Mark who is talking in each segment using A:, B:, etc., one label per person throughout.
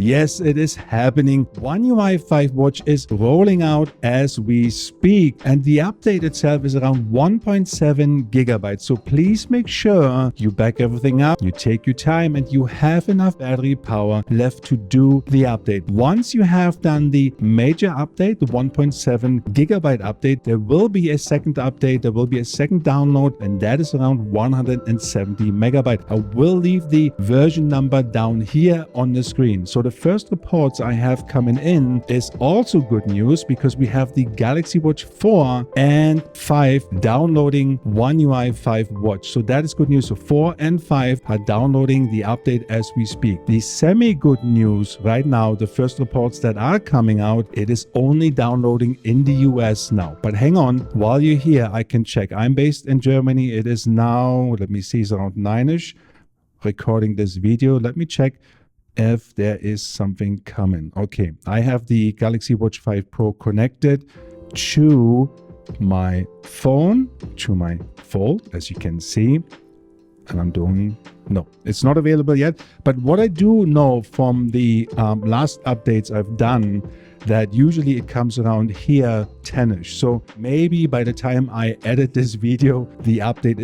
A: Yes, it is happening. One UI 5 watch is rolling out as we speak, and the update itself is around 1.7 gigabytes. So please make sure you back everything up, you take your time, and you have enough battery power left to do the update. Once you have done the major update, the 1.7 gigabyte update, there will be a second update, there will be a second download, and that is around 170 megabyte. I will leave the version number down here on the screen. So the first reports I have coming in is also good news, because we have the Galaxy Watch 4 and 5 downloading One UI 5 watch. So that is good news. So 4 and 5 are downloading the update as we speak. The semi-good news right now, the first reports that are coming out, it is only downloading in the US now. But hang on, while you're here, I can check. I'm based in Germany. It is now, let me see, it's around 9ish recording this video. Let me check if there is something coming. Okay, I have the Galaxy Watch 5 Pro connected to my phone, to my Fold, as you can see, and I'm doing, no, it's not available yet. But what I do know from the last updates I've done, that usually it comes around here 10ish. So maybe by the time I edit this video, the update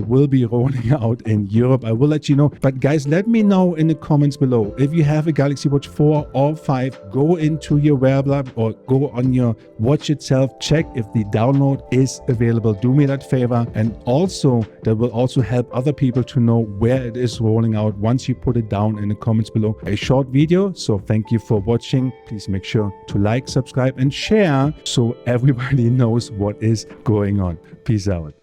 A: will be rolling out in Europe. I will let you know. But guys, let me know in the comments below. If you have a Galaxy Watch 4 or 5, go into your wearable app or go on your watch itself, check if the download is available. Do me that favor. And also, that will also help other people to know where it is rolling out once you put it down in the comments below. A short video, so thank you for watching. Please make sure to like, subscribe, and share so everybody knows what is going on. Peace out.